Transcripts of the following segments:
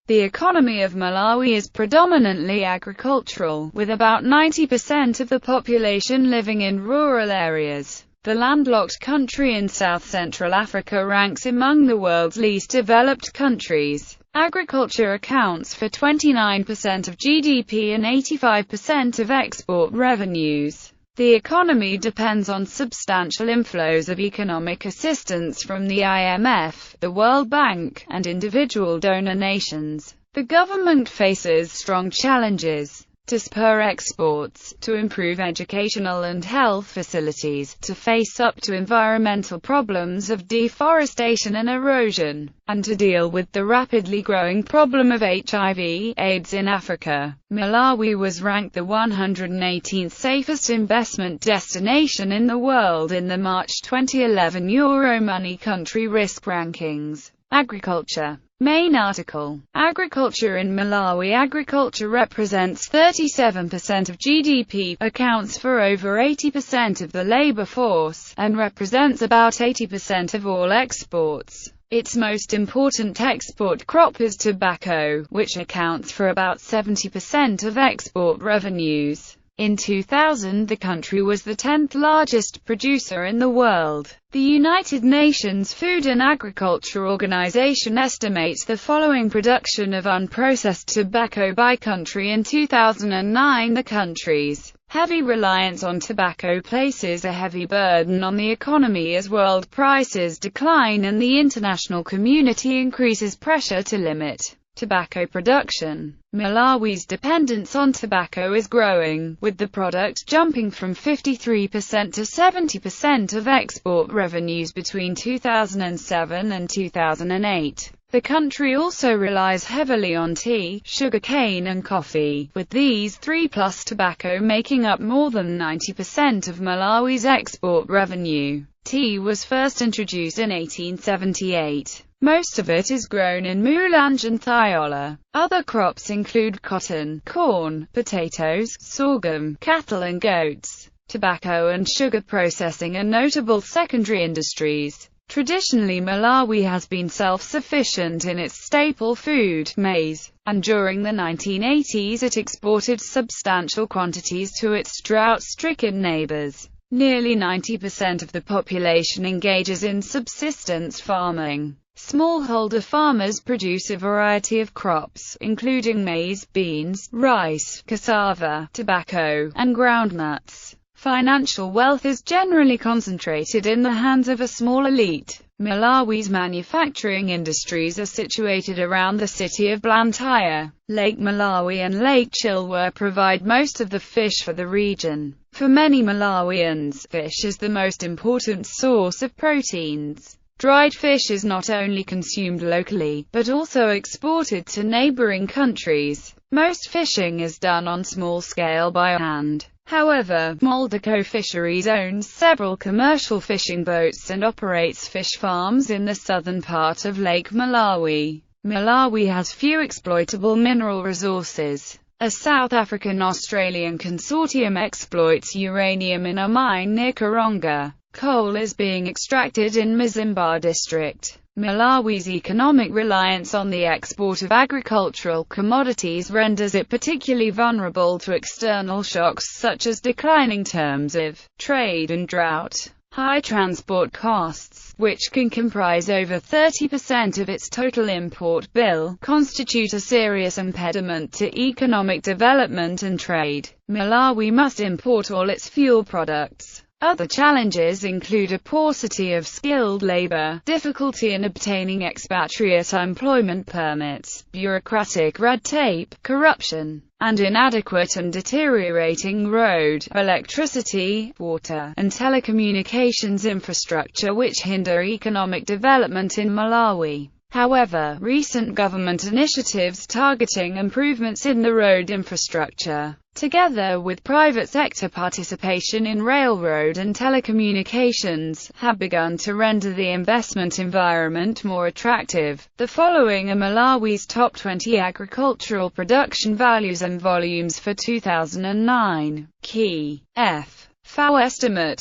The economy of Malawi is predominantly agricultural, with about 90% of the population living in rural areas. The landlocked country in South-Central Africa ranks among the world's least developed countries. Agriculture accounts for 29% of GDP and 85% of export revenues. The economy depends on substantial inflows of economic assistance from the IMF, the World Bank, and individual donor nations. The government faces strong challenges to spur exports, to improve educational and health facilities, to face up to environmental problems of deforestation and erosion, and to deal with the rapidly growing problem of HIV/AIDS in Africa. Malawi was ranked the 118th safest investment destination in the world in the March 2011 Euromoney Country Risk Rankings. Agriculture. Main article. Agriculture in Malawi. Agriculture represents 37% of GDP, accounts for over 80% of the labor force, and represents about 80% of all exports. Its most important export crop is tobacco, which accounts for about 70% of export revenues. In 2000, the country was the 10th largest producer in the world. The United Nations Food and Agriculture Organization estimates the following production of unprocessed tobacco by country in 2009. The country's heavy reliance on tobacco places a heavy burden on the economy as world prices decline and the international community increases pressure to limit tobacco production. Malawi's dependence on tobacco is growing, with the product jumping from 53% to 70% of export revenues between 2007 and 2008. The country also relies heavily on tea, sugarcane and coffee, with these three plus tobacco making up more than 90% of Malawi's export revenue. Tea was first introduced in 1878. Most of it is grown in Mulanje and Thiola. Other crops include cotton, corn, potatoes, sorghum, cattle and goats. Tobacco and sugar processing are notable secondary industries. Traditionally, Malawi has been self-sufficient in its staple food, maize, and during the 1980s it exported substantial quantities to its drought-stricken neighbors. Nearly 90% of the population engages in subsistence farming. Smallholder farmers produce a variety of crops, including maize, beans, rice, cassava, tobacco, and groundnuts. Financial wealth is generally concentrated in the hands of a small elite. Malawi's manufacturing industries are situated around the city of Blantyre. Lake Malawi and Lake Chilwa provide most of the fish for the region. For many Malawians, fish is the most important source of proteins. Dried fish is not only consumed locally, but also exported to neighboring countries. Most fishing is done on small scale by hand. However, Moldako Fisheries owns several commercial fishing boats and operates fish farms in the southern part of Lake Malawi. Malawi has few exploitable mineral resources. A South African-Australian consortium exploits uranium in a mine near Karonga. Coal is being extracted in Mzimba district. Malawi's economic reliance on the export of agricultural commodities renders it particularly vulnerable to external shocks such as declining terms of trade and drought. High transport costs, which can comprise over 30% of its total import bill, constitute a serious impediment to economic development and trade. Malawi must import all its fuel products. Other challenges include a paucity of skilled labor, difficulty in obtaining expatriate employment permits, bureaucratic red tape, corruption, and inadequate and deteriorating road, electricity, water, and telecommunications infrastructure which hinder economic development in Malawi. However, recent government initiatives targeting improvements in the road infrastructure, together with private sector participation in railroad and telecommunications, have begun to render the investment environment more attractive. The following are Malawi's top 20 agricultural production values and volumes for 2009. Key FAO estimate,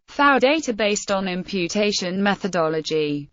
FAO data based on imputation methodology,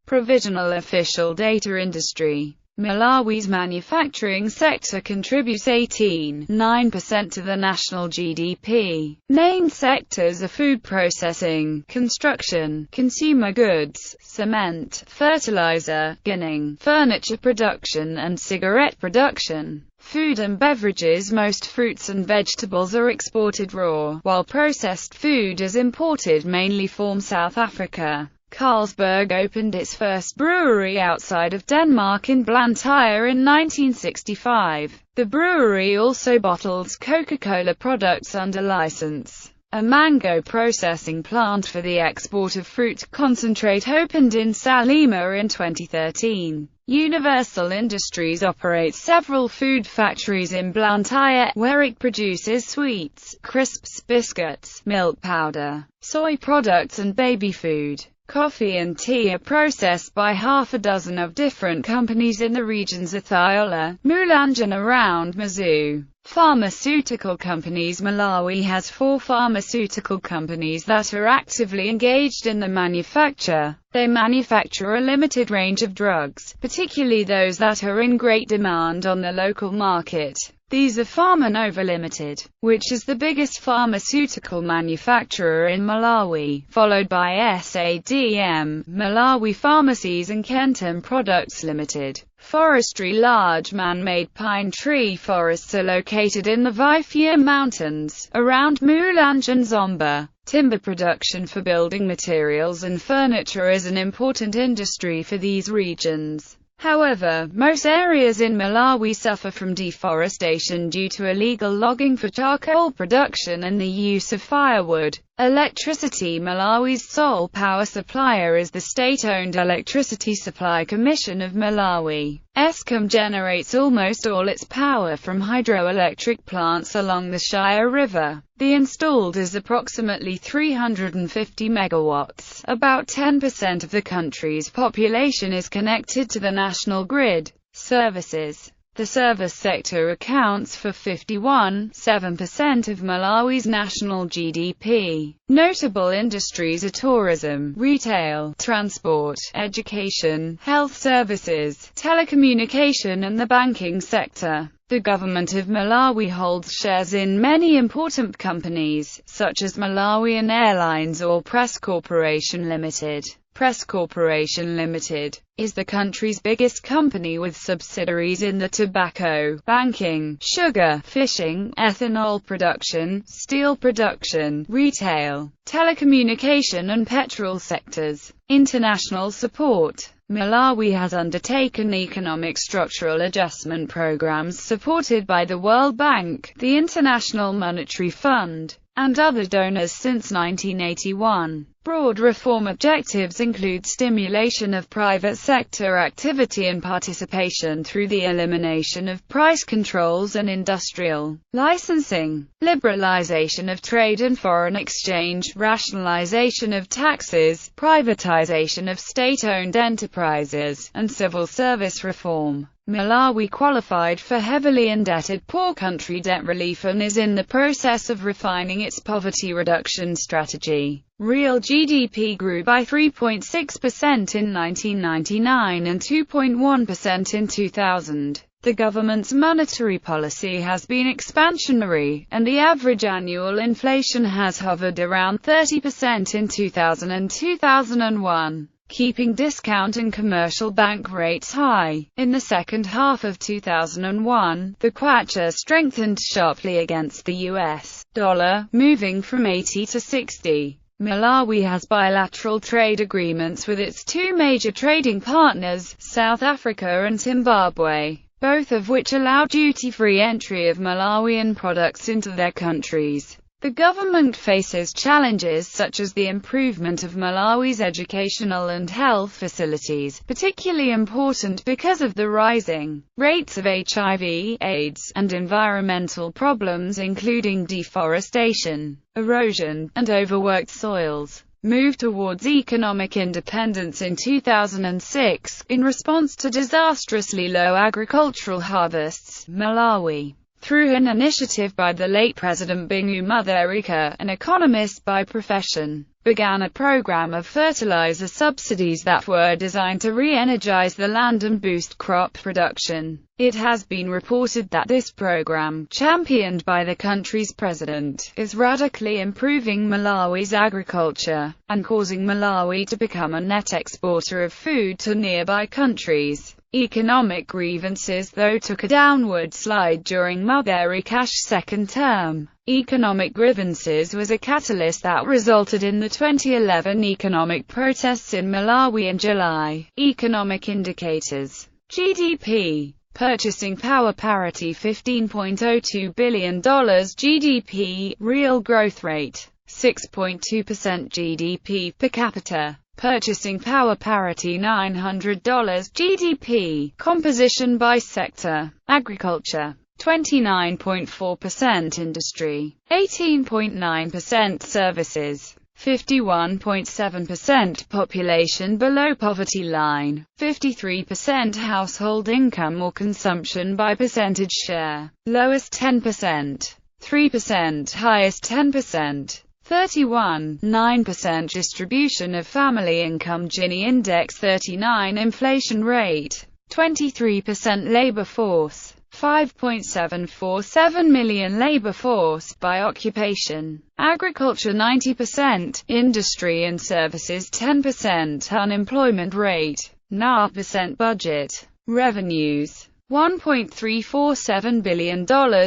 Provisional official data industry. Malawi's manufacturing sector contributes 18.9% to the national GDP. Main sectors are food processing, construction, consumer goods, cement, fertilizer, ginning, furniture production and cigarette production. Food and beverages. Most fruits and vegetables are exported raw, while processed food is imported mainly from South Africa. Carlsberg opened its first brewery outside of Denmark in Blantyre in 1965. The brewery also bottles Coca-Cola products under license. A mango processing plant for the export of fruit concentrate opened in Salima in 2013. Universal Industries operates several food factories in Blantyre, where it produces sweets, crisps, biscuits, milk powder, soy products and baby food. Coffee and tea are processed by half a dozen of different companies in the regions of Thiola, Mulanje and around Mazu. Pharmaceutical companies. Malawi has 4 pharmaceutical companies that are actively engaged in the manufacture. They manufacture a limited range of drugs, particularly those that are in great demand on the local market. These are Pharmanova Limited, which is the biggest pharmaceutical manufacturer in Malawi, followed by SADM, Malawi Pharmacies and Kenton Products Limited. Forestry. Large man-made pine tree forests are located in the Vaifia Mountains, around Mulanje and Zomba. Timber production for building materials and furniture is an important industry for these regions. However, most areas in Malawi suffer from deforestation due to illegal logging for charcoal production and the use of firewood. Electricity. Malawi's sole power supplier is the state-owned Electricity Supply Commission of Malawi. Eskom generates almost all its power from hydroelectric plants along the Shire River. The installed is approximately 350 megawatts. About 10% of the country's population is connected to the national grid. Services. The service sector accounts for 51.7% of Malawi's national GDP. Notable industries are tourism, retail, transport, education, health services, telecommunication and the banking sector. The government of Malawi holds shares in many important companies, such as Malawian Airlines or Press Corporation Limited. Press Corporation Limited is the country's biggest company with subsidiaries in the tobacco, banking, sugar, fishing, ethanol production, steel production, retail, telecommunication and petrol sectors. International support. Malawi has undertaken economic structural adjustment programs supported by the World Bank, the International Monetary Fund, and other donors since 1981. Broad reform objectives include stimulation of private sector activity and participation through the elimination of price controls and industrial licensing, liberalization of trade and foreign exchange, rationalization of taxes, privatization of state-owned enterprises, and civil service reform. Malawi qualified for heavily indebted poor country debt relief and is in the process of refining its poverty reduction strategy. Real GDP grew by 3.6% in 1999 and 2.1% in 2000. The government's monetary policy has been expansionary, and the average annual inflation has hovered around 30% in 2000 and 2001. Keeping discount and commercial bank rates high. In the second half of 2001, the kwacha strengthened sharply against the US dollar, moving from 80 to 60. Malawi has bilateral trade agreements with its 2 major trading partners, South Africa and Zimbabwe, both of which allow duty-free entry of Malawian products into their countries. The government faces challenges such as the improvement of Malawi's educational and health facilities, particularly important because of the rising rates of HIV, AIDS, and environmental problems including deforestation, erosion, and overworked soils. Moved towards economic independence in 2006, in response to disastrously low agricultural harvests, Malawi, through an initiative by the late President Bingu Mutharika, an economist by profession, began a program of fertilizer subsidies that were designed to re-energize the land and boost crop production. It has been reported that this program, championed by the country's president, is radically improving Malawi's agriculture, and causing Malawi to become a net exporter of food to nearby countries. Economic grievances, though, took a downward slide during Mutharika Cash's second term. Economic grievances was a catalyst that resulted in the 2011 economic protests in Malawi in July. Economic indicators. GDP. Purchasing power parity $15.02 billion. GDP. Real growth rate 6.2%. GDP per capita. Purchasing power parity $900. GDP. Composition by sector. Agriculture 29.4%, industry 18.9%, services 51.7%, population below poverty line 53%, household income or consumption by percentage share, lowest 10%, 3%, highest 10%. 31.9% distribution of family income. Gini index 39. Inflation rate 23%. Labor force 5.747 million. Labor force by occupation. Agriculture 90%, industry and services 10%. Unemployment rate 9%. Budget. Revenues $1.347 billion.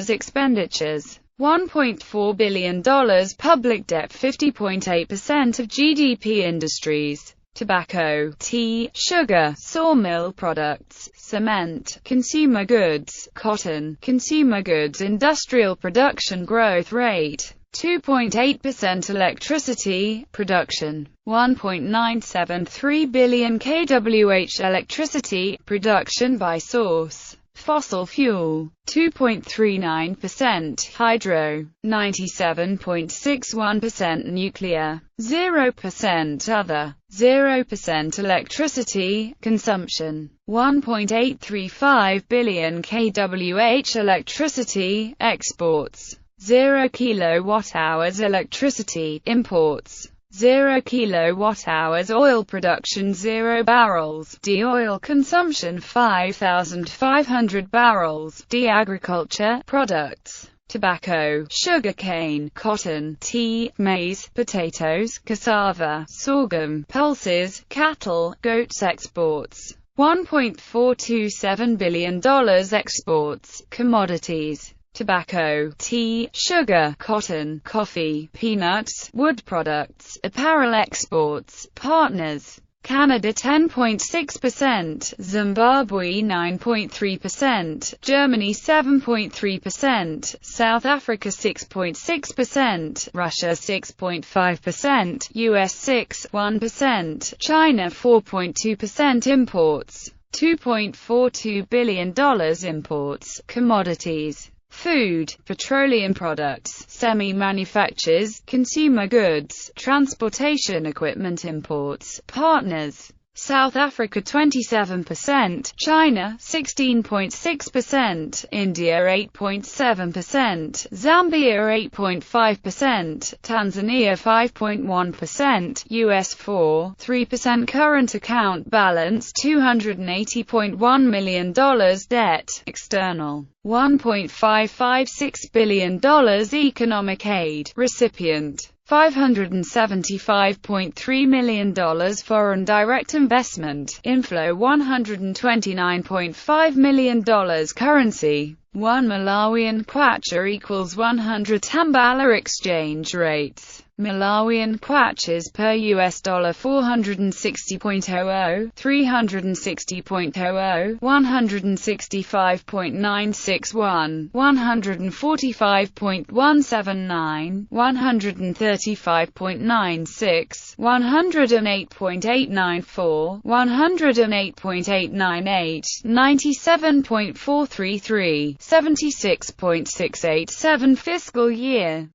Expenditures $1.4 billion. Public debt 50.8% of GDP. Industries: tobacco, tea, sugar, sawmill products, cement, consumer goods, cotton, consumer goods. Industrial production growth rate 2.8%. Electricity production 1.973 billion kWh. Electricity production by source: fossil fuel 2.39%, hydro 97.61%, nuclear 0%, other 0%. Electricity consumption 1.835 billion kWh. Electricity exports 0 kilowatt-hours. Electricity imports 0 kilowatt-hours. Oil production 0 barrels. D. Oil consumption 5,500 barrels. D. Agriculture products: tobacco, sugarcane, cotton, tea, maize, potatoes, cassava, sorghum, pulses, cattle, goats. Exports $1.427 billion. Exports: commodities: tobacco, tea, sugar, cotton, coffee, peanuts, wood products. Apparel exports: partners: Canada 10.6%, Zimbabwe 9.3%, Germany 7.3%, South Africa 6.6%, Russia 6.5%, US 6.1%, China 4.2%. Imports $2.42 billion. Imports: commodities: food, petroleum products, semi-manufactures, consumer goods, transportation equipment. Imports: partners: South Africa 27%, China 16.6%, India 8.7%, Zambia 8.5%, Tanzania 5.1%, US 4.3%. Current account balance $280.1 million. Debt external $1.556 billion. Economic aid recipient $575.3 million. Foreign direct investment inflow $129.5 million. Currency: 1 Malawian kwacha equals 100 Tambala. Exchange rates: Malawian kwachas per US dollar 460.00, 360.00, 165.961, 145.179, 135.96, 108.894, 108.898, 97.433, 76.687. Fiscal year